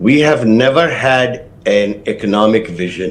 We have never had an economic vision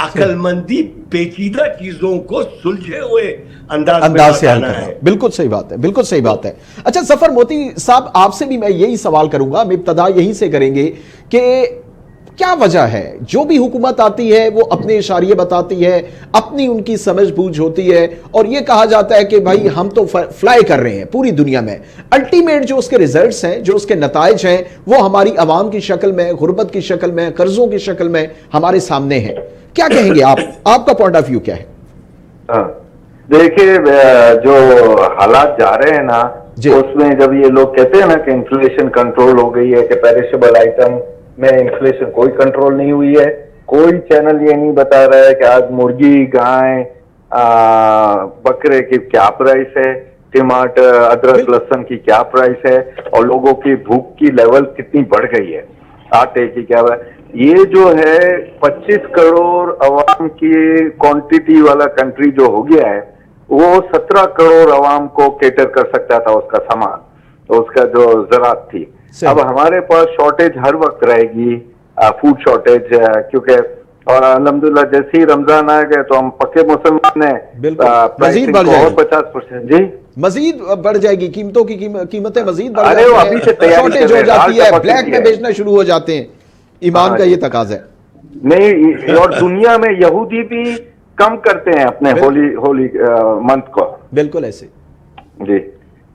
عقل مندی پیچیدہ چیزوں کو سلجھے ہوئے انداز سے حل کرنا ہے. بالکل صحیح بات ہے, بالکل صحیح بات ہے. اچھا ظفر موتی صاحب, آپ سے بھی میں یہی سوال کروں گا, ہم ابتدا یہیں سے کریں گے کہ کیا وجہ ہے جو بھی حکومت آتی ہے وہ اپنے اشاریے بتاتی ہے, اپنی ان کی سمجھ بوجھ ہوتی ہے, اور یہ کہا جاتا ہے کہ بھائی ہم تو فلائی کر رہے ہیں پوری دنیا میں, الٹیمیٹ جو اس کے ریزلٹس ہیں, جو اس کے نتائج ہیں, وہ ہماری عوام کی شکل میں, غربت کی شکل میں, قرضوں کی شکل میں ہمارے سامنے ہیں. کیا کہیں گے آپ کا پوائنٹ آف ویو کیا ہے؟ دیکھیے جو حالات جا رہے ہیں نا, اس میں جب یہ لوگ کہتے ہیں نا کہ انفلیشن کنٹرول ہو گئی ہے, کہ پیریشیبل آئٹم میں انفلیشن کوئی کنٹرول نہیں ہوئی ہے, کوئی چینل یہ نہیں بتا رہا ہے کہ آج مرغی, گائے, بکرے کی کیا پرائس ہے, ٹماٹر, ادرک, لہسن کی کیا پرائس ہے, اور لوگوں کی بھوک کی لیول کتنی بڑھ گئی ہے, آٹے کی کیا ہے. یہ جو ہے 25 کروڑ عوام کی کوانٹٹی والا کنٹری جو ہو گیا ہے, وہ 17 کروڑ عوام کو کیٹر کر سکتا تھا اس کا سامان, اس کا جو زراعت تھی. اب ہمارے پاس شارٹیج ہر وقت رہے گی, فوڈ شارٹیج, کیونکہ اور الحمدللہ جیسے ہی رمضان آ گئے تو ہم پکے مسلمان ہیں, مزید بڑھ جائے گی, 50%. جی مزید بڑھ جائے گی, قیمتوں کی قیمتیں مزید بڑھ ارے وہ ابھی سے تیاری شارٹیج ہو جاتی ہے, بلیک میں بیچنا شروع ہو جاتے ہیں. ایمان کا یہ تقاضا ہے. نہیں, اور دنیا میں یہودی بھی کم کرتے ہیں اپنے ہولی منتھ کو. بالکل ایسے. جی,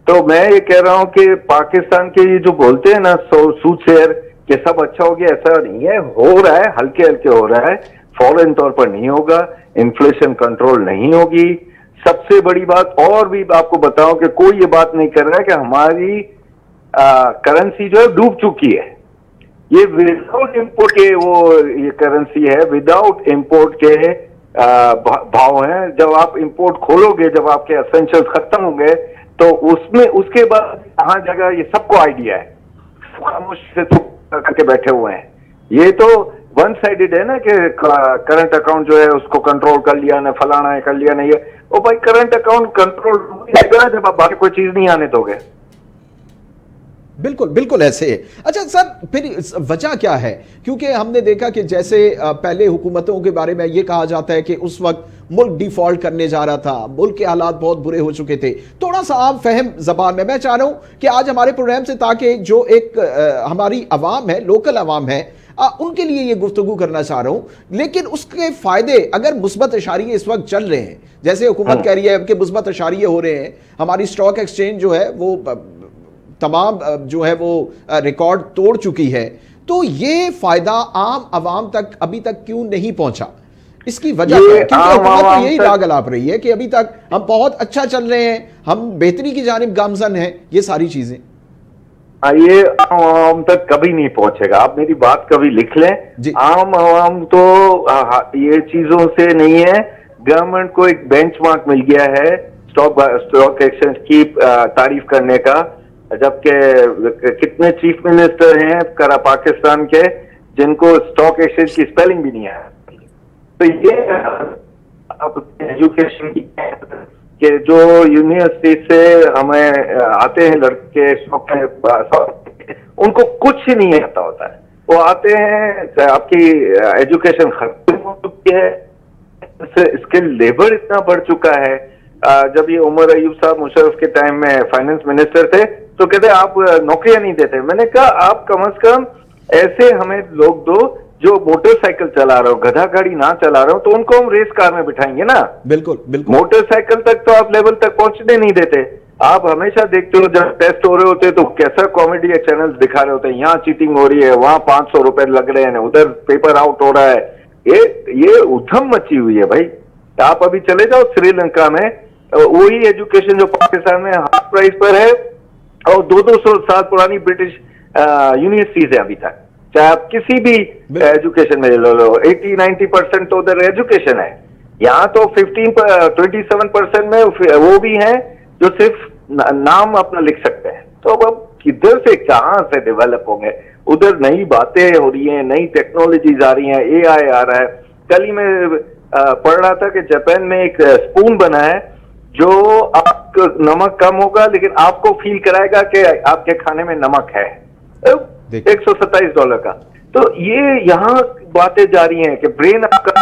تو میں یہ کہہ رہا ہوں کہ پاکستان کے یہ جو بولتے ہیں نا سود شیئر کہ سب اچھا ہو گیا, ایسا نہیں ہے. ہو رہا ہے, ہلکے ہلکے ہو رہا ہے, فوراً طور پر نہیں ہوگا. انفلیشن کنٹرول نہیں ہوگی. سب سے بڑی بات اور بھی آپ کو بتاؤں کہ کوئی یہ بات نہیں کر رہا کہ ہماری کرنسی جو ہے ڈوب چکی ہے. یہ وداؤٹ امپورٹ کے وہ یہ کرنسی ہے, وداؤٹ امپورٹ کے بھاؤ ہیں. جب آپ امپورٹ کھولو گے, جب آپ کے اسینشل ختم ہوں گے, تو اس کے بعد کہاں جگہ یہ سب کو آئیڈیا ہے, خاموش سے کر کے بیٹھے ہوئے ہیں. یہ تو ون سائیڈڈ ہے نا کہ کرنٹ اکاؤنٹ جو ہے اس کو کنٹرول کر لیا نہ, فلانا ہے کر لیا نہیں ہے. او بھائی کرنٹ اکاؤنٹ کنٹرول جب آپ باقی کوئی چیز نہیں آنے دو گے. بالکل بالکل ایسے ہے. اچھا سر, پھر وجہ کیا ہے؟ کیونکہ ہم نے دیکھا کہ جیسے پہلے حکومتوں کے بارے میں یہ کہا جاتا ہے کہ اس وقت ملک ڈیفالٹ کرنے جا رہا تھا, ملک کے حالات بہت برے ہو چکے تھے. تھوڑا سا عام فہم زبان میں چاہ رہا ہوں کہ آج ہمارے پروگرام سے, تاکہ جو ایک ہماری عوام ہے, لوکل عوام ہے, ان کے لیے یہ گفتگو کرنا چاہ رہا ہوں. لیکن اس کے فائدے اگر مثبت اشاریے اس وقت چل رہے ہیں, جیسے حکومت کہہ رہی ہے کہ مثبت اشاریے ہو رہے ہیں, ہماری سٹاک ایکسچینج جو ہے وہ تمام جو ہے وہ ریکارڈ توڑ چکی ہے, تو یہ فائدہ عام عوام تک ابھی تک کیوں نہیں پہنچا؟ اس کی وجہ ہے کیونکہ حکومت تو یہی راگ الاپ رہی ہے کہ ابھی تک ہم بہت اچھا چل رہے ہیں, ہم بہتری کی جانب گامزن ہیں, یہ ساری چیزیں. یہ عام عوام تک کبھی نہیں پہنچے گا. آپ میری بات کبھی لکھ لیں. عام عوام تو یہ چیزوں سے نہیں ہے. گورنمنٹ کو ایک بینچ مارک مل گیا ہے اسٹاک ایکسچینج کی تعریف کرنے کا, جبکہ کتنے چیف منسٹر ہیں پاکستان کے جن کو اسٹاک ایکسچینج کی اسپیلنگ بھی نہیں ہے. تو یہ ایجوکیشن کی کہ جو یونیورسٹی سے ہمیں آتے ہیں لڑکے, ان کو کچھ نہیں آتا ہوتا ہے. وہ آتے ہیں, آپ کی ایجوکیشن ختم ہو چکی ہے, اسکل لیبر اتنا بڑھ چکا ہے. جب یہ عمر ایوب صاحب مشرف کے ٹائم میں فائنانس منسٹر تھے تو کہتے آپ نوکریاں نہیں دیتے. میں نے کہا آپ کم از کم ایسے ہمیں لوگ دو جو موٹر سائیکل چلا رہے ہو, گدھا گاڑی نہ چلا رہے ہو, تو ان کو ہم ریس کار میں بٹھائیں گے نا. بالکل بالکل. موٹر سائیکل تک تو آپ لیول تک پہنچنے نہیں دیتے. آپ ہمیشہ دیکھتے ہو جب ٹیسٹ ہو رہے ہوتے تو کیسا کامیڈی چینل دکھا رہے ہوتے ہیں, یہاں چیٹنگ ہو رہی ہے, وہاں 500 روپے لگ رہے ہیں, ادھر پیپر آؤٹ ہو رہا ہے. یہ ادھم مچی ہوئی ہے بھائی. آپ ابھی چلے جاؤ سری لنکا میں, وہی ایجوکیشن جو پاکستان میں ہاف پرائز پر ہے, اور 200 سال پرانی برٹش یونیورسٹیز ہے ابھی تک. چاہے آپ کسی بھی ایجوکیشن میں لے لو, 80-90% تو ادھر ایجوکیشن ہے. یہاں تو 27% میں وہ بھی ہیں جو صرف نام اپنا لکھ سکتے ہیں. تو اب کدھر سے کہاں سے ڈیولپ ہوں گے؟ ادھر نئی باتیں ہو رہی ہیں, نئی ٹیکنالوجیز آ رہی ہیں, اے آئی آ رہا ہے. کل ہی میں پڑھ رہا تھا کہ جاپان میں ایک اسپون بنا ہے جو آپ کو نمک کم ہوگا لیکن آپ کو فیل کرائے گا کہ آپ کے کھانے میں نمک ہے, $127 کا. تو یہ یہاں باتیں جا رہی ہیں کہ برین آپ کا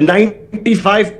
95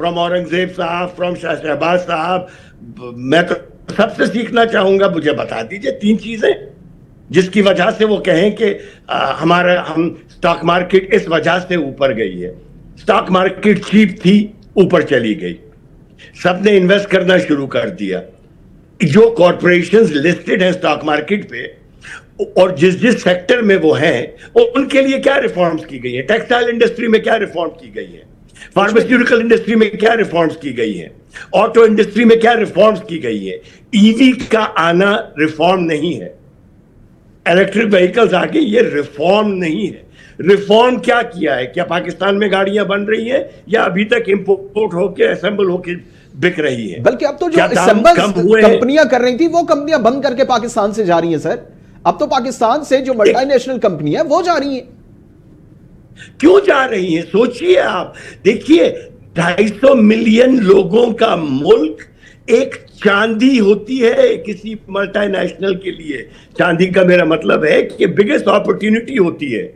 فرام اورنگزیب صاحب, فرام شاہ شہباز صاحب, میں تو سب سے سیکھنا چاہوں گا. مجھے بتا دیجئے 3 چیزیں جس کی وجہ سے وہ کہیں کہ ہم اسٹاک مارکیٹ اس وجہ سے اوپر گئی ہے. اسٹاک مارکیٹ چیپ تھی, اوپر چلی گئی, سب نے انویسٹ کرنا شروع کر دیا. جو کارپوریشنز لسٹڈ ہیں اسٹاک مارکیٹ پہ اور جس سیکٹر میں وہ ہیں, ان کے لیے کیا ریفارمز کی گئی ہیں؟ ٹیکسٹائل انڈسٹری میں کیا ریفارم کی گئی ہے؟ فارماسیوٹیکل انڈسٹری میں کیا ریفارمز کی گئی ہیں؟ آٹو انڈسٹری میں کیا ریفارمز کی گئی ہے؟ ای وی کا آنا ریفارم نہیں ہے, الیکٹرک وہیکلز آ گئی, یہ ریفارم نہیں ہے. ریفارم کیا کیا ہے؟ کیا پاکستان میں گاڑیاں بن رہی ہیں یا ابھی تک امپورٹ ہو کے اسمبل ہو کے بک رہی ہیں؟ بلکہ اب تو جو اسمبل کمپنیاں کر رہی تھی وہ کمپنیاں بند کر کے پاکستان سے جا رہی ہیں سر. اب تو پاکستان سے جو ملٹی نیشنل کمپنیاں وہ جا رہی ہیں. کیوں جا رہی ہیں؟ سوچئے آپ. دیکھیے 250 ملین لوگوں کا ملک ایک چاندی ہوتی ہے کسی ملٹی نیشنل کے لیے. چاندی کا میرا مطلب ہے کہ بگیسٹ اپورچونٹی ہوتی ہے.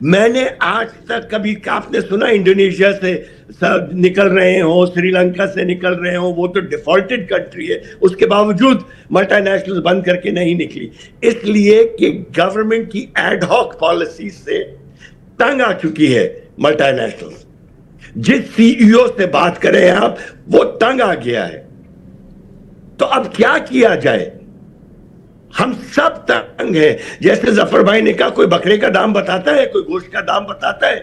میں نے آج تک کبھی, آپ نے سنا انڈونیشیا سے نکل رہے ہوں, سری لنکا سے نکل رہے ہوں, وہ تو ڈیفالٹڈ کنٹری ہے, اس کے باوجود ملٹی نیشنل بند کر کے نہیں نکلی. اس لیے کہ گورنمنٹ کی ایڈ ہاک پالیسی سے تنگ آ چکی ہے ملٹی نیشنل. جس سی ای او سے بات کریں آپ, وہ تنگ آ گیا ہے. تو اب کیا کیا جائے؟ ہم سب تنگ ہیں. جیسے ظفر بھائی نے کہا, کوئی بکرے کا دام بتاتا ہے, کوئی گوشت کا دام بتاتا ہے؟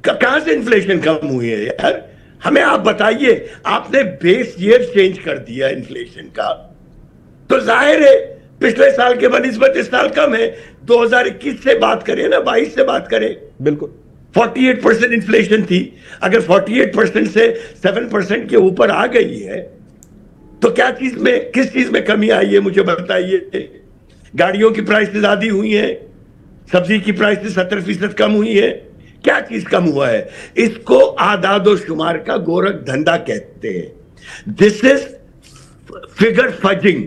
کہاں سے انفلیشن کم ہوئی ہے یار؟ ہمیں آپ بتائیے. آپ نے بیس ایئر چینج کر دیا انفلیشن کا, تو ظاہر ہے پچھلے سال کے بنسبت اس سال کم ہے. 2021 سے بات کریں نا, 22 سے بات کریں. بالکل 48% انفلیشن تھی. اگر 48% سے 7% کے اوپر آ گئی ہے تو کیا چیز میں, کس چیز میں کمی آئی ہے مجھے بتائیے. گاڑیوں کی پرائسز آدھی ہوئی ہیں, سبزی کی پرائسز 70% کم ہوئی ہے. کیا چیز کم ہوا ہے؟ اس کو اعداد و شمار کا گورکھ دھندا کہتے ہیں. This is figure fudging,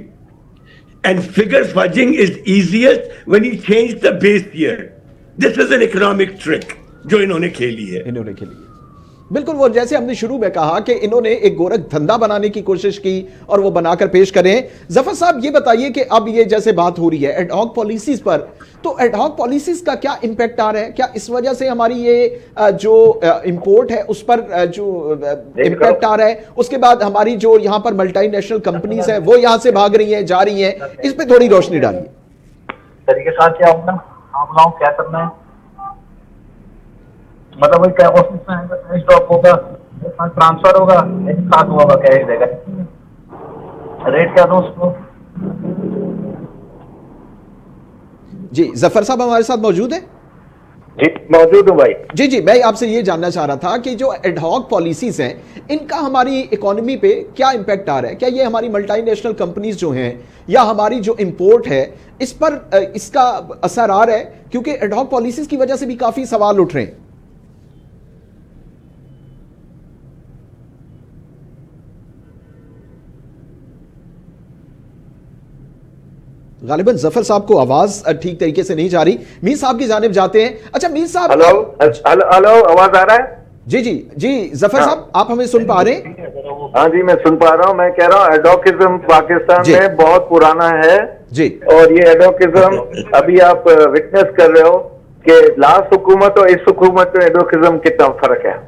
and figure fudging is easiest when you change the base year. This is an economic trick جو انہوں نے کھیلی ہے. بالکل وہ جیسے ہم نے شروع میں کہا کہ انہوں نے ایک گورکھ دھندا بنانے کی کوشش کی اور وہ بنا کر پیش کریں. ظفر صاحب یہ بتائیے کہ اب یہ جیسے بات ہو رہی ہے ایڈ ہاک پالیسیز پر, تو ایڈ ہاک پالیسیز کا کیا امپیکٹ آ رہا ہے؟ کیا اس وجہ سے ہماری یہ جو امپورٹ ہے اس پر جو امپیکٹ آ رہا ہے؟ اس کے بعد ہماری جو یہاں پر ملٹی نیشنل کمپنیز ہیں وہ یہاں سے بھاگ رہی ہیں, جا رہی ہیں, اس پہ تھوڑی روشنی ڈالیے. طریقے ساتھ کیا ہوگا, آپ بتاؤں کیا کرنا ہے؟ مطلب وہی کیا آفس میں کیش ڈراپ ہوگا, ٹرانسفر ہوگا, ایک ساتھ ہوگا, کیش دے گا. ریٹ کیا دوں اس کو؟ جی ظفر صاحب ہمارے ساتھ موجود ہیں؟ جی موجود ہوں بھائی. جی میں آپ سے یہ جاننا چاہ رہا تھا کہ جو ایڈ ہاک پالیسیز ہیں ان کا ہماری اکانومی پہ کیا امپیکٹ آ رہا ہے؟ کیا یہ ہماری ملٹی نیشنل کمپنیز جو ہیں یا ہماری جو امپورٹ ہے اس پر اس کا اثر آ رہا ہے؟ کیونکہ ایڈ ہاک پالیسیز کی وجہ سے بھی کافی سوال اٹھ رہے ہیں. غالباً ظفر صاحب کو آواز ٹھیک طریقے سے نہیں جا رہی. میر صاحب کی جانب جاتے ہیں. اچھا میر صاحب, ہلو آواز آ رہا ہے؟ جی ظفر صاحب آپ ہمیں سن پا رہے ہیں؟ ہاں جی میں سن پا رہا ہوں. میں کہہ رہا ہوں ایڈوکزم پاکستان میں بہت پرانا ہے جی, اور یہ ایڈوکزم ابھی آپ وٹنس کر رہے ہو کہ لاسٹ حکومت اور اس حکومت میں ایڈوکزم کتنا فرق ہے.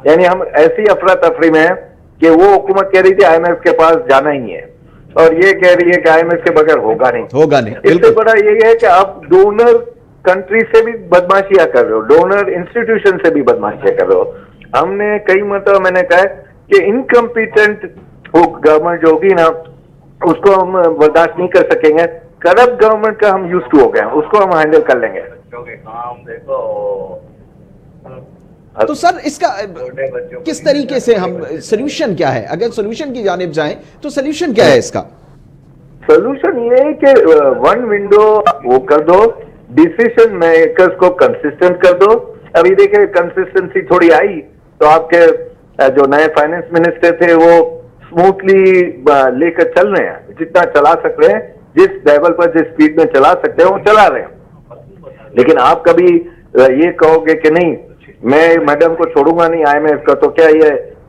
یعنی ہم ایسی افراتفری میں ہیں کہ وہ حکومت کہہ رہی تھی آئی ایم ایف کے پاس جانا ہی ہے, اور یہ کہہ رہی ہے کہ آئی ایم ایف کے بغیر ہوگا نہیں. اس سے بڑا یہ ہے کہ آپ ڈونر کنٹری سے بھی بدماشیاں کر رہے ہو, ڈونر انسٹیٹیوشن سے بھی بدماشیاں کر رہے ہو. ہم نے کئی مرتبہ میں نے کہا کہ انکمپیٹنٹ گورنمنٹ جو ہوگی نا اس کو ہم برداشت نہیں کر سکیں گے. کرپٹ گورنمنٹ کا ہم یوز ٹو ہو گئے ہیں, اس کو ہم ہینڈل کر لیں گے. تو سر اس کا کس طریقے سے ہم سولوشن کیا ہے؟ اگر سولوشن کی جانب جائیں تو سولوشن کیا ہے اس کا؟ سولوشن یہ ہے کہ ون ونڈو وہ کر دو, ڈیسیشن میکرز کو کنسسٹنٹ کر دو. ابھی دیکھیں کنسسٹنسی تھوڑی آئی تو آپ کے جو نئے فائنانس منسٹر تھے وہ اسموتھلی لے کر چل رہے ہیں, جتنا چلا سک رہے ہیں, جس لیول پر جس اسپیڈ میں چلا سکتے ہیں وہ چلا رہے ہیں. لیکن آپ کبھی یہ کہو گے کہ نہیں میں میڈم کو چھوڑوں گا نہیں آئی ایم ایف کا, تو کیا یہ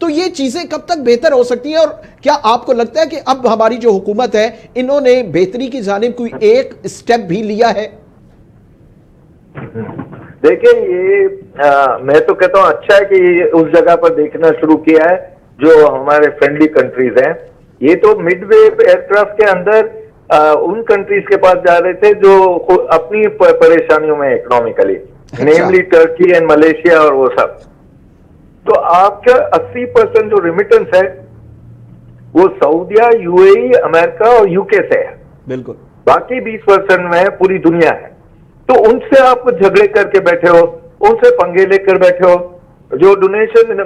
تو یہ چیزیں کب تک بہتر ہو سکتی ہیں, اور کیا آپ کو لگتا ہے کہ اب ہماری جو حکومت ہے انہوں نے بہتری کی جانب کوئی ایک سٹیپ بھی لیا ہے؟ دیکھیں یہ میں تو کہتا ہوں اچھا ہے کہ یہ اس جگہ پر دیکھنا شروع کیا ہے جو ہمارے فرینڈلی کنٹریز ہیں. یہ تو مڈ وے ایئر کرافٹ کے اندر ان کنٹریز کے پاس جا رہے تھے جو اپنی پریشانیوں میں economically, namely Turkey and Malaysia اور وہ سب. تو آپ کا 80% جو ریمیٹنس ہے وہ سعودیہ, یو اے ای, امریکہ اور یو کے سے ہے. بالکل. باقی 20% میں پوری دنیا ہے. تو ان سے آپ جھگڑے کر کے بیٹھے ہو, ان سے پنگے لے کر بیٹھے ہو. جو ڈونیشن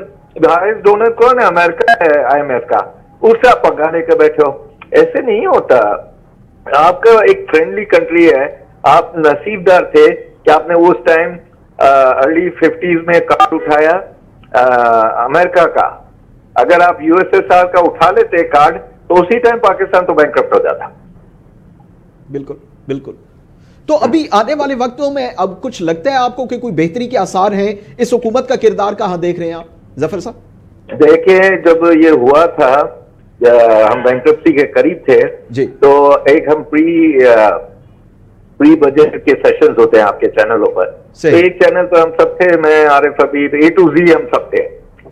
ہائیسٹ ڈونر کون ہے؟ امریکہ ہے, IMF کا. اس سے آپ پنگا لے کر بیٹھے ہو. ایسے نہیں ہوتا. آپ کا ایک فرینڈلی کنٹری ہے, آپ نصیب دار تھے کہ آپ نے اس ٹائم ارلی 50s میں کارڈ اٹھایا امریکہ کا. اگر آپ USSR کا اٹھا لیتے کارڈ تو اسی ٹائم پاکستان تو بینکرپٹ ہو جاتا. بالکل بالکل. تو ابھی آنے والے وقتوں میں اب کچھ لگتا ہے آپ کو کہ کوئی بہتری کے آثار ہیں؟ اس حکومت کا کردار کہاں دیکھ رہے ہیں آپ ظفر صاحب؟ دیکھیں جب یہ ہوا تھا ہم بینکرپسی کے قریب تھے جی, تو ایک ہم پری بجٹ کے سیشنز ہوتے ہیں آپ کے چینلوں پر. ایک چینل پر ہم سب تھے, میں عارف حبیب, A to Z ہم سب تھے.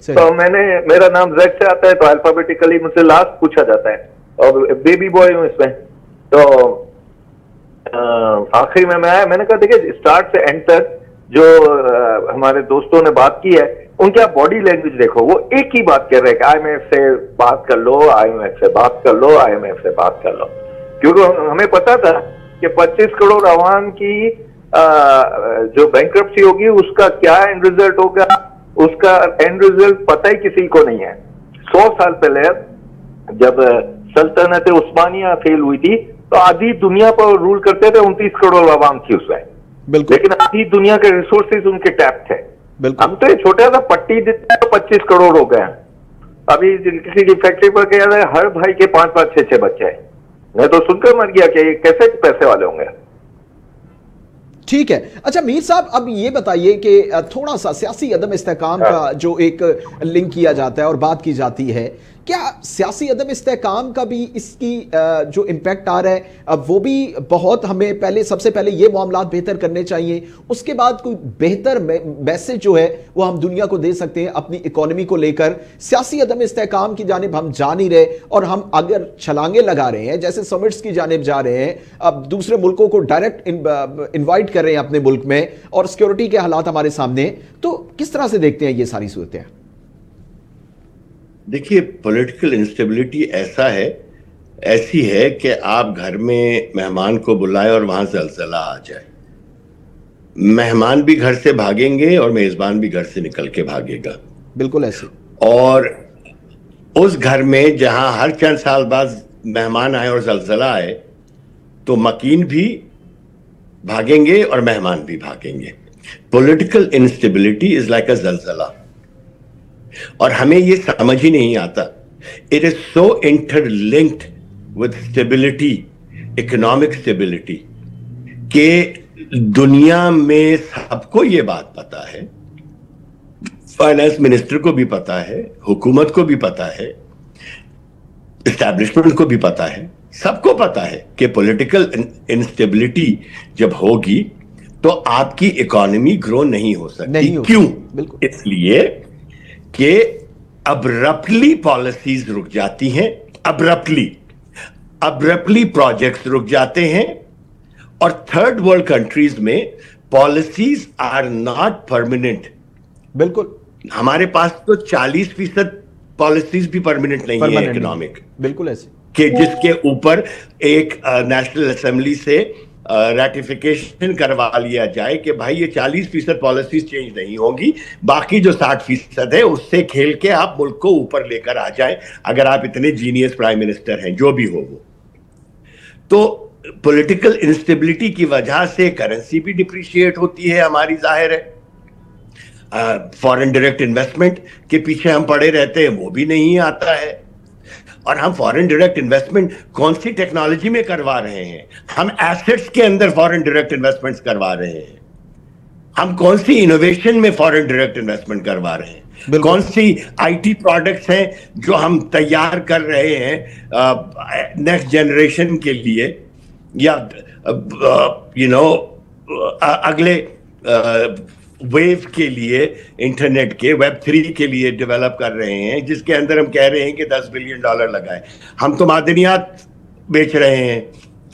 تو میرا نام زیڈ سے آتا ہے تو الفابیٹیکلی مجھ سے لاسٹ پوچھا جاتا ہے اور بیبی بوائے ہوں اس میں. تو آخری میں آیا, میں نے کہا دیکھیں اسٹارٹ سے اینڈ تک جو ہمارے دوستوں نے بات کی ہے ان کی آپ باڈی لینگویج دیکھو, وہ ایک ہی بات کر رہے کہ IMF سے بات کر لو, IMF سے بات کر لو, IMF سے بات کر لو. کیونکہ ہمیں پتا تھا کہ 25 کروڑ عوام کی جو بینکرپسی ہوگی اس کا کیا اینڈ ریزلٹ ہوگا, اس کا اینڈ ریزلٹ پتہ ہی کسی کو نہیں ہے. 100 سال پہلے جب سلطنت عثمانیہ فیل ہوئی تھی تو آدھی دنیا پر رول کرتے تھے, 29 کروڑ عوام تھی اس میں, لیکن آدھی دنیا کے ریسورسز ان کے ٹیپ تھے. ہم تو یہ چھوٹا سا پٹی دیتے ہیں 25 کروڑ ہو گئے. ابھی کسی کی فیکٹری پر کیا ہے, ہر بھائی کے 5-5, 6-6 بچے ہیں. میں تو سن کر مر گیا کہ یہ کیسے پیسے والے ہوں گے. ٹھیک ہے. اچھا میر صاحب, اب یہ بتائیے کہ تھوڑا سا سیاسی عدم استحکام کا جو ایک لنک کیا جاتا ہے اور بات کی جاتی ہے, کیا سیاسی عدم استحکام کا بھی اس کی جو امپیکٹ آ رہا ہے وہ بھی بہت, ہمیں پہلے سب سے پہلے یہ معاملات بہتر کرنے چاہیے, اس کے بعد کوئی بہتر میسج جو ہے وہ ہم دنیا کو دے سکتے ہیں اپنی اکانومی کو لے کر؟ سیاسی عدم استحکام کی جانب ہم جا نہیں رہے اور ہم اگر چھلانگیں لگا رہے ہیں جیسے سمٹس کی جانب جا رہے ہیں, اب دوسرے ملکوں کو ڈائریکٹ انوائٹ کر رہے ہیں اپنے ملک میں اور سیکورٹی کے حالات ہمارے سامنے, تو کس طرح سے دیکھتے ہیں یہ ساری صورتیں؟ دیکھیے پولیٹیکل انسٹیبلٹی ایسی ہے کہ آپ گھر میں مہمان کو بلائے اور وہاں زلزلہ آ جائے, مہمان بھی گھر سے بھاگیں گے اور میزبان بھی گھر سے نکل کے بھاگے گا. بالکل ایسے. اور اس گھر میں جہاں ہر چند سال بعد مہمان آئے اور زلزلہ آئے تو مکین بھی بھاگیں گے اور مہمان بھی بھاگیں گے. Political instability is like a زلزلہ, اور ہمیں یہ سمجھ ہی نہیں آتا. It is so interlinked with stability, economic stability, کہ دنیا میں سب کو یہ بات پتا ہے, فائنانس منسٹر کو بھی پتا ہے, حکومت کو بھی پتا ہے, اسٹیبلشمنٹ کو بھی پتا ہے, سب کو پتا ہے کہ پولیٹیکل انسٹیبلٹی جب ہوگی تو آپ کی اکانومی گرو نہیں ہو سکتی. کیوں؟ اس لیے کہ ابرپٹلی پالیسیز رک جاتی ہیں, ابرپٹلی پروجیکٹس رک جاتے ہیں, اور تھرڈ ورلڈ کنٹریز میں پالیسیز آر ناٹ پرماننٹ. بالکل. ہمارے پاس تو 40% پالیسیز بھی پرماننٹ نہیں ہے اکنامک. بالکل ایسے کہ جس کے اوپر ایک نیشنل اسمبلی سے ریٹیفیکیشن کروا لیا جائے کہ بھائی یہ 40% پالیسیز چینج نہیں ہوں گی, باقی جو 60% ہے اس سے کھیل کے آپ ملک کو اوپر لے کر آ جائیں, اگر آپ اتنے جینیس پرائم منسٹر ہیں جو بھی ہو وہ. تو پولیٹیکل انسٹیبلٹی کی وجہ سے کرنسی بھی ڈپریشیٹ ہوتی ہے ہماری, ظاہر ہے. فارن ڈائریکٹ انویسٹمنٹ کے پیچھے ہم پڑے رہتے ہیں, وہ بھی نہیں آتا ہے. اور ہم فارن ڈائریکٹ انویسٹمنٹ کون سی ٹیکنالوجی میں کروا رہے ہیں؟ ہم ایسٹس کے اندر فارن ڈائریکٹ انویسٹمنٹ کروا رہے ہیں. ہم کون سی انوویشن میں فارن ڈائریکٹ انویسٹمنٹ کروا رہے ہیں؟ کون سی IT پروڈکٹس ہیں جو ہم تیار کر رہے ہیں نیکسٹ جنریشن کے لیے یا اگلے ویو کے لیے, انٹرنیٹ کے Web 3 کے لیے ڈیولپ کر رہے ہیں, جس کے اندر ہم کہہ رہے ہیں کہ $10 بلین لگائیں. ہم تو معدنیات بیچ رہے ہیں,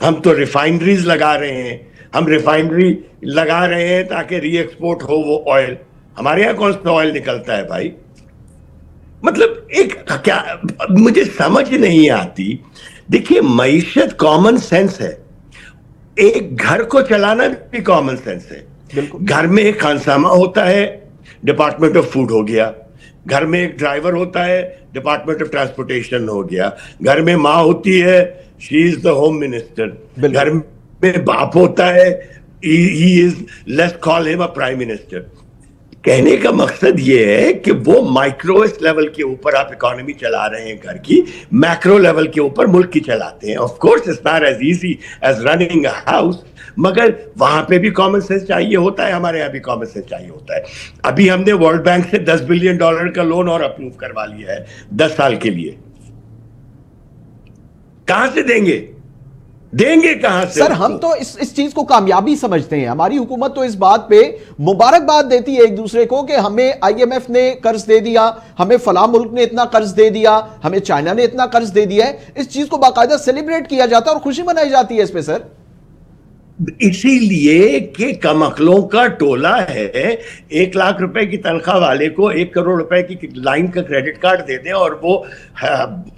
ہم تو ریفائنریز لگا رہے ہیں, ہم ریفائنری لگا رہے ہیں تاکہ ری ایکسپورٹ ہو وہ آئل. ہمارے یہاں کون سا آئل نکلتا ہے بھائی؟ مطلب ایک کیا مجھے سمجھ نہیں آتی. دیکھیے معیشت کامن سینس ہے, ایک گھر کو چلانا بھی کامن سینس ہے. گھر میں ایک خانسامہ ہوتا ہے, ڈپارٹمنٹ آف فوڈ ہو گیا. گھر میں ایک ڈرائیور ہوتا ہے, ڈپارٹمنٹ آف ٹرانسپورٹیشن ہو گیا. گھر میں ماں ہوتی ہے, شی از دا ہوم منسٹر. گھر میں باپ ہوتا ہے, ہی از لیٹس کال ہم اے پرائم منسٹر. کہنے کا مقصد یہ ہے کہ وہ مائکروس لیول کے اوپر آپ اکانومی چلا رہے ہیں گھر کی, میکرو لیول کے اوپر ملک کی چلاتے ہیں. Of course it's not as easy as running a house, مگر وہاں پہ بھی کامن سینس چاہیے ہوتا ہے, ہمارے یہاں بھی کامن سینس چاہیے ہوتا ہے. ابھی ہم نے ورلڈ بینک سے $10 بلین کا لون اور اپروو کروا لیا ہے 10 سال کے لیے. کہاں سے دیں گے کہاں سے؟ سر ہم تو اس چیز کو کامیابی سمجھتے ہیں. ہماری حکومت تو اس بات پہ مبارکباد دیتی ہے ایک دوسرے کو کہ ہمیں IMF نے قرض دے دیا, ہمیں فلاں ملک نے اتنا قرض دے دیا, ہمیں چائنا نے اتنا قرض دے دیا ہے. اس چیز کو باقاعدہ سیلیبریٹ کیا جاتا ہے اور خوشی منائی جاتی ہے اس پہ سر. اسی لیے کہ کم عقلوں کا ٹولہ ہے. 1 لاکھ روپے کی تنخواہ والے کو 1 کروڑ روپے کی لائن کا کریڈٹ کارڈ دے دیں اور وہ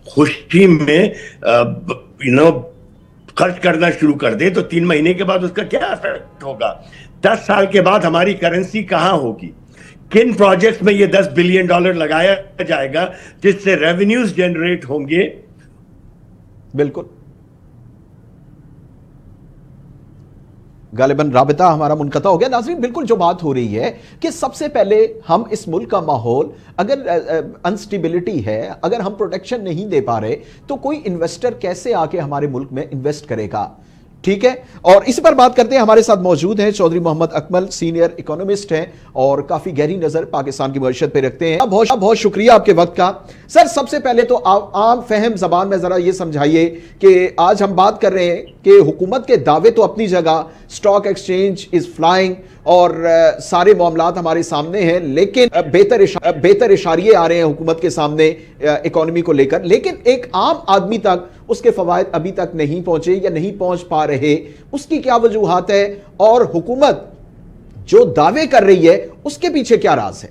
خوشی میں خرچ کرنا شروع کر دے, تو 3 مہینے کے بعد اس کا کیا افیکٹ ہوگا؟ 10 سال کے بعد ہماری کرنسی کہاں ہوگی؟ کن پروجیکٹس میں یہ $10 بلین لگایا جائے گا جس سے ریونیوز جنریٹ ہوں گے؟ بالکل غالباً رابطہ ہمارا منقطع ہو گیا. ناظرین بالکل جو بات ہو رہی ہے کہ سب سے پہلے ہم اس ملک کا ماحول اگر انسٹیبلٹی ہے, اگر ہم پروٹیکشن نہیں دے پا رہے تو کوئی انویسٹر کیسے آ کے ہمارے ملک میں انویسٹ کرے گا؟ ٹھیک ہے, اور اسی پر بات کرتے ہیں. ہمارے ساتھ موجود ہیں چودھری محمد اکمل, سینئر اکونومسٹ ہیں اور کافی گہری نظر پاکستان کی معیشت پہ رکھتے ہیں. بہت شکریہ آپ کے وقت کا. سر سب سے پہلے تو عام فہم زبان میں ذرا یہ سمجھائیے کہ آج ہم بات کر رہے ہیں کہ حکومت کے دعوے تو اپنی جگہ, اسٹاک ایکسچینج از فلائنگ اور سارے معاملات ہمارے سامنے ہیں, لیکن بہتر اشاریے آ رہے ہیں حکومت کے سامنے اکانومی کو لے کر, لیکن ایک عام آدمی تک اس کے فوائد ابھی تک نہیں پہنچے یا نہیں پہنچ پا رہے. اس کی کیا وجوہات ہے اور حکومت جو دعوے کر رہی ہے اس کے پیچھے کیا راز ہے؟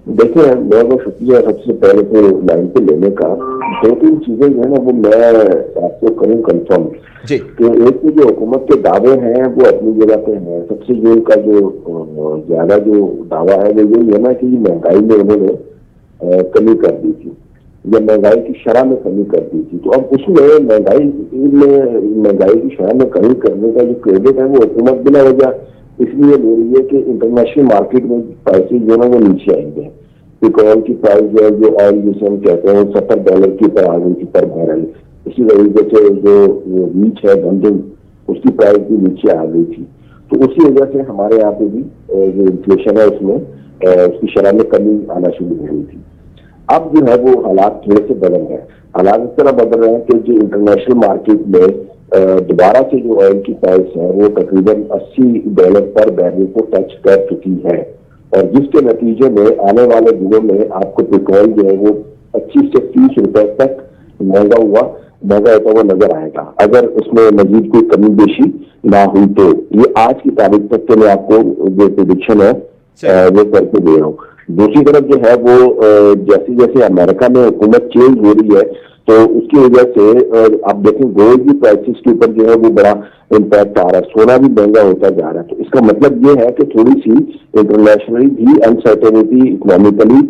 دیکھیں بہت بہت شکریہ سب سے پہلے تو لائن پہ لینے کا. 2-3 چیزیں جو ہے نا وہ میں آپ کو کروں کنفرم کہ ایک تو جو حکومت کے دعوے ہیں وہ اپنی جگہ پہ ہیں. سب سے جو کا جو زیادہ جو دعویٰ ہے وہ یہی ہے نا کہ مہنگائی میں انہوں نے کمی کر دی تھی یا مہنگائی کی شرح میں کمی کر دی تھی. تو اب اس میں مہنگائی کی شرح میں کمی کرنے کا جو کریڈٹ ہے وہ حکومت بلا وجہ اس لیے لے رہی ہے کہ انٹرنیشنل مارکیٹ میں پرائسز جو ہے وہ نیچے آئیں گے. پیٹرول کی پرائز جو ہے جو آئل جسے ہم کہتے ہیں $70 کی پر آ گئی تھی پر بیرل. اسی وجہ سے جو ریچ ہے بنڈنگ اس کی پرائز بھی نیچے آ گئی تھی. تو اسی وجہ سے ہمارے یہاں پہ بھی جو انفلیشن ہے اس میں اس کی شرح میں کمی آنا شروع ہو گئی تھی. اب جو ہے وہ حالات تھوڑے سے بدل رہے ہیں. حالات اس طرح بدل رہے ہیں کہ جو انٹرنیشنل مارکیٹ میں دوبارہ سے جو آئل کی پرائز ہے وہ تقریباً $80 پر بیرل کو ٹچ کر چکی ہے, اور جس کے نتیجے میں آنے والے دنوں میں آپ کو پیٹرول جو ہے وہ 25 سے 30 روپے تک مہنگا ہوتا ہوا نظر آئے گا اگر اس میں مزید کوئی کمی بیشی نہ ہوئی تو. یہ آج کی تاریخ تک کے میں آپ کو جو پریڈکشن ہے وہ کر کے دے رہا ہوں. دوسری طرف جو ہے وہ جیسے جیسے امریکہ میں حکومت چینج ہو رہی ہے تو اس کی وجہ سے آپ دیکھیں گولڈ کی پرائسز کے اوپر جو ہے وہ بڑا امپیکٹ آ رہا ہے. سونا بھی مہنگا ہوتا جا رہا ہے. تو اس کا مطلب یہ ہے کہ تھوڑی سی انٹرنیشنلی بھی انسرٹینٹی اکنامکلی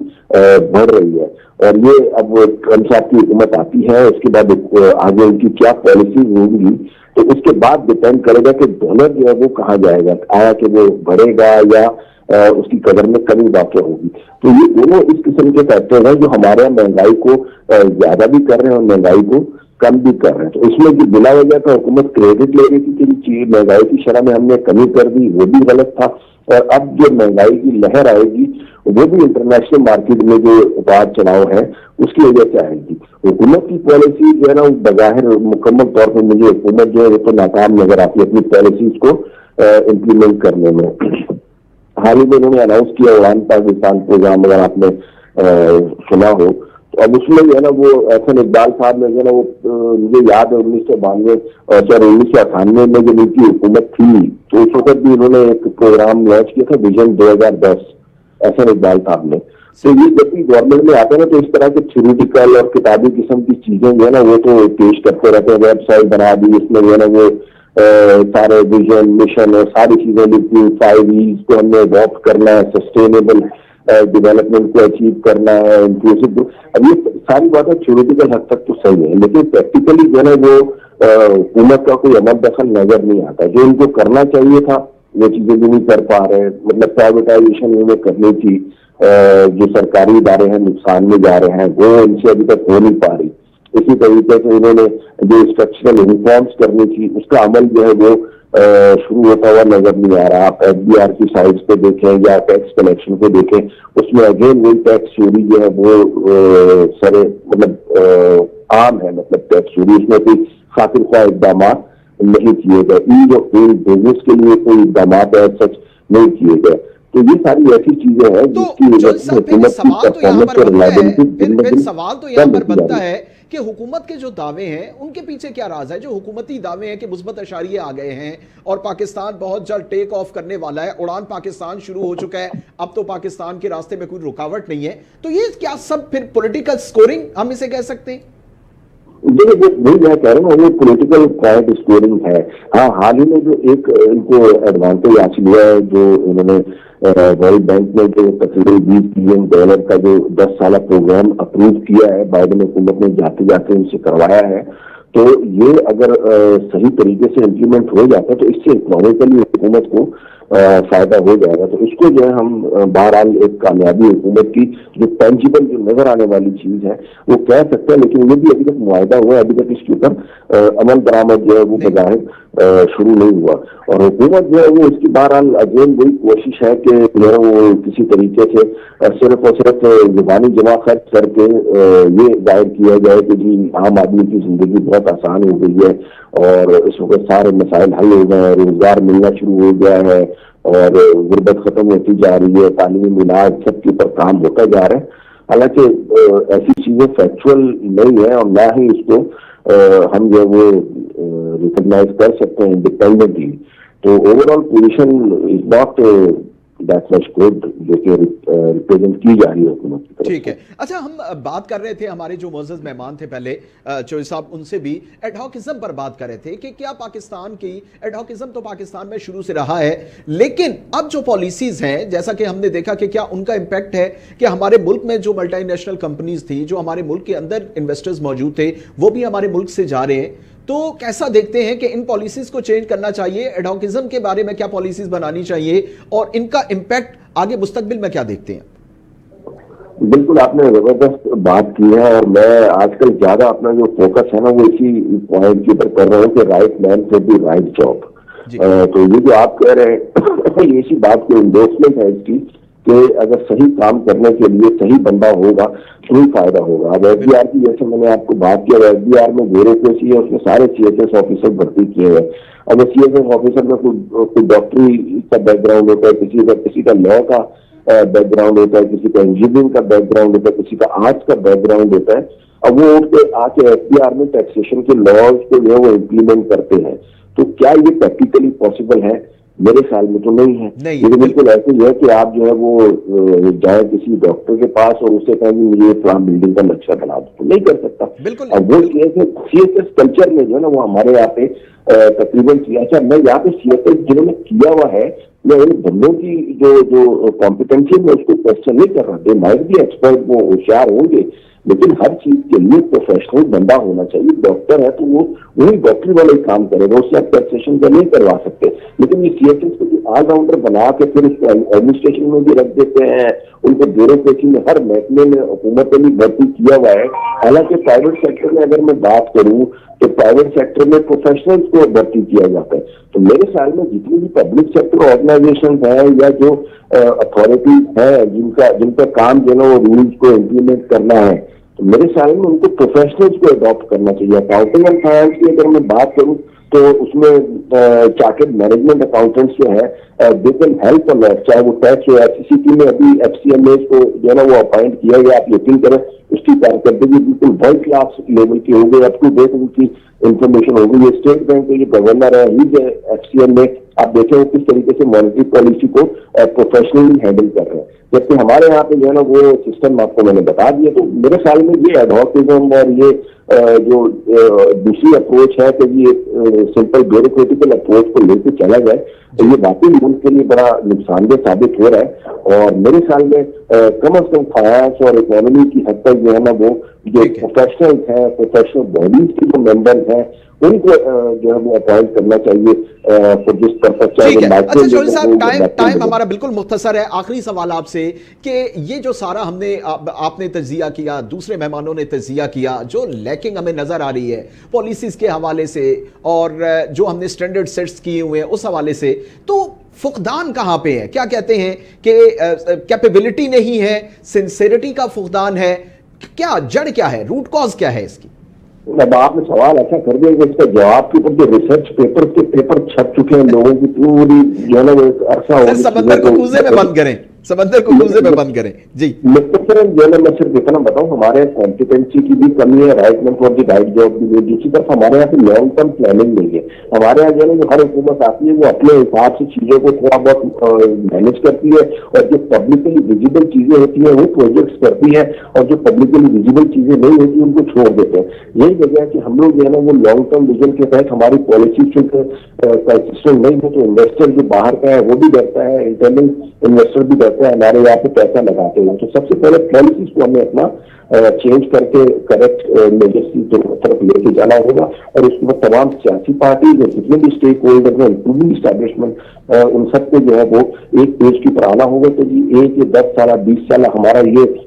بڑھ رہی ہے. اور یہ اب ٹرمپ صاحب کی حکومت آتی ہے, اس کے بعد آگے ان کی کیا پالیسیز ہوں گی تو اس کے بعد ڈپینڈ کرے گا کہ ڈالر جو ہے وہ کہاں جائے گا, آیا کہ وہ بڑھے گا یا اس کی قدر میں کمی واقع ہوگی. تو یہ دونوں اس قسم کے فیکٹر ہیں جو ہمارے یہاں مہنگائی کو زیادہ بھی کر رہے ہیں اور مہنگائی کو کم بھی کر رہے ہیں. تو اس میں جو بلا وجہ کا حکومت کریڈٹ لے رہی تھی کہ مہنگائی کی شرح میں ہم نے کمی کر دی وہ بھی غلط تھا, اور اب جو مہنگائی کی لہر آئے گی وہ بھی انٹرنیشنل مارکیٹ میں جو اتار چڑھاؤ ہے اس کی وجہ سے آئے گی. حکومت کی پالیسی جو ہے نا بظاہر مکمل طور پہ مجھے حکومت جو ہے وہ تو ناکام نظر آتی ہے اپنی پالیسیز کو امپلیمنٹ کرنے میں. حال ہی میں انہوں نے اناؤنس کیا اڑان پاکستان پروگرام, اگر آپ نے سنا ہو تو اب اس میں جو ہے نا وہ احسن اقبال صاحب نے جو ہے نا وہ مجھے یاد ہے 1998 میں جب ان کی حکومت تھی تو اس وقت بھی انہوں نے ایک پروگرام لانچ کیا تھا ویژن 2010 احسن اقبال صاحب نے. تو یہ جب بھی گورنمنٹ میں آتے ہیں نا تو اس طرح کے تھیوریٹیکل اور کتابی قسم کی چیزیں جو ہے نا وہ تو پیش کرتے رہتے ہیں. ویب سائٹ بنا دی, اس میں جو ہے نا وہ سارے ویژن مشن اور ساری چیزیں لکھی, 5 E's کو ہم نے اڈاپٹ کرنا ہے, سسٹینیبل ڈیولپمنٹ کو اچیو کرنا ہے, انکلوسو. اب یہ ساری باتیں تھیوریٹیکل حد تک تو صحیح ہے, لیکن پریکٹیکلی جو ہے نا وہ حکومت کا کوئی عمل دخل نظر نہیں آتا. جو ان کو کرنا چاہیے تھا وہ چیزیں بھی نہیں کر پا رہے. مطلب پرائیویٹائزیشن انہیں کرنی تھی, جو سرکاری ادارے ہیں نقصان میں جا رہے ہیں وہ ان سے ابھی تک ہو نہیں پا رہی. اسی طریقے سے انہوں نے جو اسٹرکچرل ریفارمس کرنی تھی اس کا عمل جو ہے وہ شروع ہوتا ہوا نظر نہیں آ رہا. آپ FBR کی سائٹس پہ دیکھیں یا ٹیکس کلیکشن کو دیکھیں, اس میں اگین وہی ٹیکس چوری جو ہے وہ مطلب عام ہے. مطلب ٹیکس چوری, اس میں کوئی خاطر خواہ اقدامات نہیں کیے گئے. ایز آف ڈوئنگ بزنس کے لیے کوئی اقدامات سچ نہیں کیے گئے. تو یہ ساری ایسی چیزیں ہیں جس کی وجہ سے حکومت کی پرفارمنس اور ریلائبلٹی سوال تو یہاں پر بنتا ہے کہ حکومت کے جو دعوے ہیں ان کے پیچھے کیا راز ہے. جو حکومتی دعوے ہیں کہ مثبت اشاریے آ گئے ہیں اور پاکستان بہت جلد ٹیک آف کرنے والا ہے, اڑان پاکستان شروع ہو چکا ہے, اب تو پاکستان کے راستے میں کوئی رکاوٹ نہیں ہے, تو یہ کیا سب پھر پولیٹیکل سکورنگ ہم اسے کہہ سکتے ہیں؟ میں کہہ رہا ہوں وہ پولیٹیکل پوائنٹ اسکورنگ ہے. ہاں, حال ہی میں جو ایک ان کو ایڈوانٹیج حاصل ہوا ہے, جو انہوں نے ورلڈ بینک میں جو تقریباً $20 بلین کا جو 10 سالہ پروگرام اپروو کیا ہے بائیڈن حکومت نے جاتے جاتے ان سے کروایا ہے, تو یہ اگر صحیح طریقے سے امپلیمنٹ ہو جاتا ہے تو اس سے اکنامکلی حکومت کو فائدہ ہو جائے گا. تو اس کو جو ہے ہم بہرحال ایک کامیابی حکومت کی جو ٹینجیبل جو نظر آنے والی چیز ہے وہ کہہ سکتے ہیں, لیکن یہ بھی ابھی تک معاہدہ ہوا ہے, ابھی تک اس کے اوپر عمل درآمد جو ہے وہ بظاہر شروع نہیں ہوا. اور حکومت جو ہے وہ اس کی بہرحال اگین وہی کوشش ہے کہ جو ہے وہ کسی طریقے سے صرف اور صرف زبانی جمع خرچ کر کے یہ ظاہر کیا جائے کہ جی عام آدمی کی زندگی بہت آسان ہو گئی ہے اور اس وقت سارے مسائل حل ہو گئے ہیں, روزگار ملنا شروع ہو گیا ہے اور غربت ختم ہوتی جا رہی ہے, تعلیمی مینار سب کے اوپر کام ہوتا جا رہا ہے. حالانکہ ایسی چیزیں فیکچوئل نہیں ہے اور نہ ہی اس کو ہم جو وہ ریکگنائز کر سکتے ہیں انڈیپینڈنٹلی. تو over all position is not that much good جو کہ ریپرزینٹ کی جا رہی ہے حکومت کی طرف. ٹھیک ہے. اچھا, ہم بات کر رہے تھے, ہمارے جو معزز مہمان تھے پہلے چوہدری صاحب, ان سے بھی ایڈہاکزم پر بات کر رہے تھے کہ کیا پاکستان کی ایڈہاکزم تو پاکستان میں شروع سے رہا ہے, لیکن اب جو پالیسیز ہیں جیسا کہ ہم نے دیکھا کہ کیا ان کا امپیکٹ ہے کہ ہمارے ملک میں جو ملٹی نیشنل کمپنیز تھی, جو ہمارے ملک کے اندر انویسٹرز موجود تھے, وہ بھی ہمارے ملک سے جا رہے ہیں. تو کیسا دیکھتے ہیں کہ ان پالیسیز کو چینج کرنا چاہیے, ایڈہاکزم کے بارے میں کیا پالیسیز بنانی چاہیے اور ان کا امپیکٹ آگے مستقبل میں کیا دیکھتے ہیں؟ بالکل آپ نے زبردست بات کی ہے, اور میں آج کل زیادہ اپنا جو فوکس ہے نا وہ اسی پوائنٹ کے اوپر کر رہا ہوں کہ right man for the right job. تو یہ جو آپ کہہ رہے ہیں یہ اسی بات کی انڈورسمنٹ ہے اس کی کہ اگر صحیح کام کرنے کے لیے صحیح بندہ ہوگا تو ہی فائدہ ہوگا. اب FBR کی جیسے میں نے آپ کو بات کیا, FBR میں بیوروکریسی ہے, اس میں سارے CSS آفیسر بھرتی کیے ہوئے. اگر CSS آفیسر میں کوئی ڈاکٹری کا بیک گراؤنڈ ہوتا ہے, کسی کا لا کا بیک گراؤنڈ ہوتا ہے, کسی کا انجینئرنگ کا بیک گراؤنڈ ہوتا ہے, کسی کا آرٹس کا بیک گراؤنڈ ہوتا ہے, اب وہ اٹھ کے آ کے FBR میں ٹیکسیشن کے لاز کو جو ہے وہ امپلیمنٹ کرتے ہیں. تو کیا یہ پریکٹیکلی پاسبل ہے؟ میرے خیال میں تو نہیں ہے. یہ بالکل ایسے ہی ہے کہ آپ جو ہے وہ جائیں کسی ڈاکٹر کے پاس اور اس سے کہیں مجھے فلان بلڈنگ کا نقشہ بنا دو, تو نہیں کر سکتا. اب وہ CSS کلچر میں جو ہے نا وہ ہمارے یہاں پہ تقریباً اچھا میں یہاں پہ CSS جنہوں نے کیا ہوا ہے میں ان بندوں کی جو کمپیٹنسی میں اس کو کوشچن نہیں کر رہا. دے مائٹ بی ایکسپرٹ, وہ ہوشیار ہوں گے, لیکن ہر چیز کے لیے پروفیشنل بندہ ہونا چاہیے. ڈاکٹر ہے تو وہ وہی ڈاکٹری والا ہی کام کرے گا, اس سے آپ ٹیکسیشن کا نہیں کروا سکتے. لیکن یہ CSS کو آل راؤنڈر بنا کے پھر اس کو ایڈمنسٹریشن میں بھی رکھ دیتے ہیں ان کو بیوروکریسی میں ہر محکمے میں حکومت نے بھرتی کیا ہوا ہے. حالانکہ پرائیویٹ سیکٹر میں اگر میں بات کروں تو پرائیویٹ سیکٹر میں پروفیشنلز کو بھرتی کیا جاتا ہے. تو میرے خیال میں جتنی بھی پبلک سیکٹر آرگنائزیشن ہیں یا جو اتھارٹیز ہیں جن کا کام جو ہے نا وہ رولز کو امپلیمنٹ کرنا ہے, تو میرے خیال میں ان کو پروفیشنلز کو اڈاپٹ کرنا چاہیے. اکاؤنٹنگ اینڈ فائنانس کی اگر میں بات کروں تو اس میں چارٹرڈ مینجمنٹ اکاؤنٹنٹس جو ہے دے کین ہیلپ ا لاٹ, چاہے وہ ٹیکس ہو. ایف سی سی ٹی میں ابھی ایف سی ایم اے کو جو ہے نا وہ اپوائنٹ کیا گیا. آپ یقین کریں اس کی کارکردگی بالکل ورلڈ کلاس لیول کی ہو گئی, اپ ٹو ڈیٹ ان کی انفارمیشن ہو گئی. اسٹیٹ بینک کے جو گورنر ہے ہی ایف سی ایم اے, آپ دیکھیں وہ کس طریقے سے مانیٹری پالیسی کو پروفیشنلی ہینڈل کر رہے ہیں. جبکہ ہمارے یہاں پہ جو ہے نا وہ سسٹم آپ کو میں نے بتا دیا. تو میرے خیال میں یہ ایڈوکیزم اور یہ جو دوسری اپروچ ہے کہ یہ سمپل بیوروکریٹیکل اپروچ کو لے کے چلا جائے تو یہ واقعی ملک کے لیے بڑا نقصان دہ ثابت ہو رہا ہے. اور میرے خیال میں کم از کم فائنانس اور اکانومی کی حد تک جو ہے نا وہ جو پروفیشنل ہیں, پروفیشنل باڈیز کے جو ممبرز ہیں ان کو جو ہے وہ اپوائنٹ کرنا چاہیے جس پرپز چاہے. اچھا چودھری صاحب, ٹائم ہمارا بالکل مختصر ہے. آخری سوال آپ سے کہ یہ جو سارا ہم نے آپ نے تجزیہ کیا, دوسرے مہمانوں نے تجزیہ کیا, جو لیکنگ ہمیں نظر آ رہی ہے پالیسیز کے حوالے سے اور جو ہم نے اسٹینڈرڈ سیٹس کیے ہوئے ہیں اس حوالے سے, تو فقدان کہاں پہ ہے؟ کیا کہتے ہیں کہ کیپیبلٹی نہیں ہے, سنسیریٹی کا فقدان ہے, کیا جڑ کیا ہے, روٹ کاز کیا ہے اس کی؟ اب آپ نے سوال ایسا کر دیا کہ اس کا جواب کے اوپر جو ریسرچ پیپر چھپ چکے ہیں لوگوں کی پوری جو ہے نا وہ عرصہ ہو. سمندر کو کوزے میں بند کریں, سمندر کو کوزے میں بند کریں. جی مختصراً جو ہے نا میں صرف اتنا بتاؤں, ہمارے یہاں کمپیٹنسی کی بھی کمی ہے, right man for the right job کی بھی. دوسری طرف ہمارے یہاں پہ لانگ ٹرم پلاننگ نہیں ہے. ہمارے یہاں جو ہے نا جو ہر حکومت آتی ہے وہ اپنے حساب سے چیزوں کو تھوڑا بہت مینج کرتی ہے, اور جو پبلکلی ویزیبل چیزیں ہوتی ہیں وہ پروجیکٹس کرتی ہے, اور جو پبلکلی ویزیبل چیزیں نہیں ہوتی ان کو چھوڑ دیتے ہیں. یہی وجہ ہے کہ ہم لوگ جو ہے نا وہ لانگ ٹرم ویژن کے تحت ہماری پالیسی کنسسٹنٹ نہیں ہے. تو انویسٹر جو باہر کا ہے وہ بھی ڈرتا ہے, انٹرنل انویسٹر بھی ڈرتا ہے ہمارے یہاں پہ پیسہ لگاتے ہیں. تو سب سے پہلے پالیسیز کو ہمیں اپنا چینج کر کے کریکٹ میجرز کی طرف لے کے جانا ہوگا, اور اس کے بعد تمام سیاسی پارٹیز جتنے بھی اسٹیک ہولڈر ہیں انکلوڈنگ اسٹیبلشمنٹ ان سب کو جو ہے وہ ایک پیج کی پر آنا ہوگا. تو جی 1 یا 10 سالہ 20 سالہ ہمارا یہ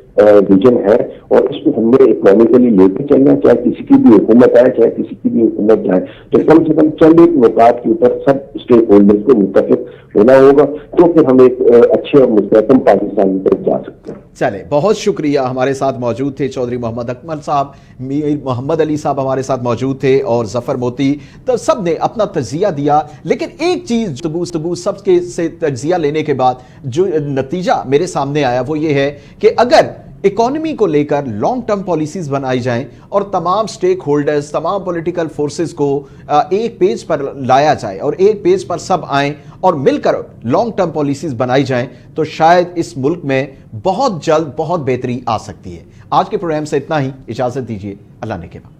ویژن ہے, اور اس کو ہم نے اکنامکلی لے کے چلنا ہے, چاہے کسی کی بھی حکومت آئے چاہے کسی کی بھی حکومت جائے. تو کم سے کم چند ایک نکات کے اوپر سب اسٹیک ہولڈرز کو متفق ہونا ہوگا, تو پھر ہم ایک اچھے اور مستحکم پاکستان کی طرف جا سکتے ہیں. چلے, بہت شکریہ. ہمارے ساتھ موجود تھے چودھری محمد اکمل صاحب, میر محمد علی صاحب ہمارے ساتھ موجود تھے, اور ظفر موتی. تو سب نے اپنا تجزیہ دیا, لیکن ایک چیز تبوس سب کے سے تجزیہ لینے کے بعد جو نتیجہ میرے سامنے آیا وہ یہ ہے کہ اگر اکانومی کو لے کر لانگ ٹرم پالیسیز بنائی جائیں اور تمام سٹیک ہولڈرز, تمام پولیٹیکل فورسز کو ایک پیج پر لایا جائے اور ایک پیج پر سب آئیں اور مل کر لانگ ٹرم پالیسیز بنائی جائیں, تو شاید اس ملک میں بہت جلد بہت بہتری آ سکتی ہے. آج کے پروگرام سے اتنا ہی, اجازت دیجیے, اللہ نے کے بعد.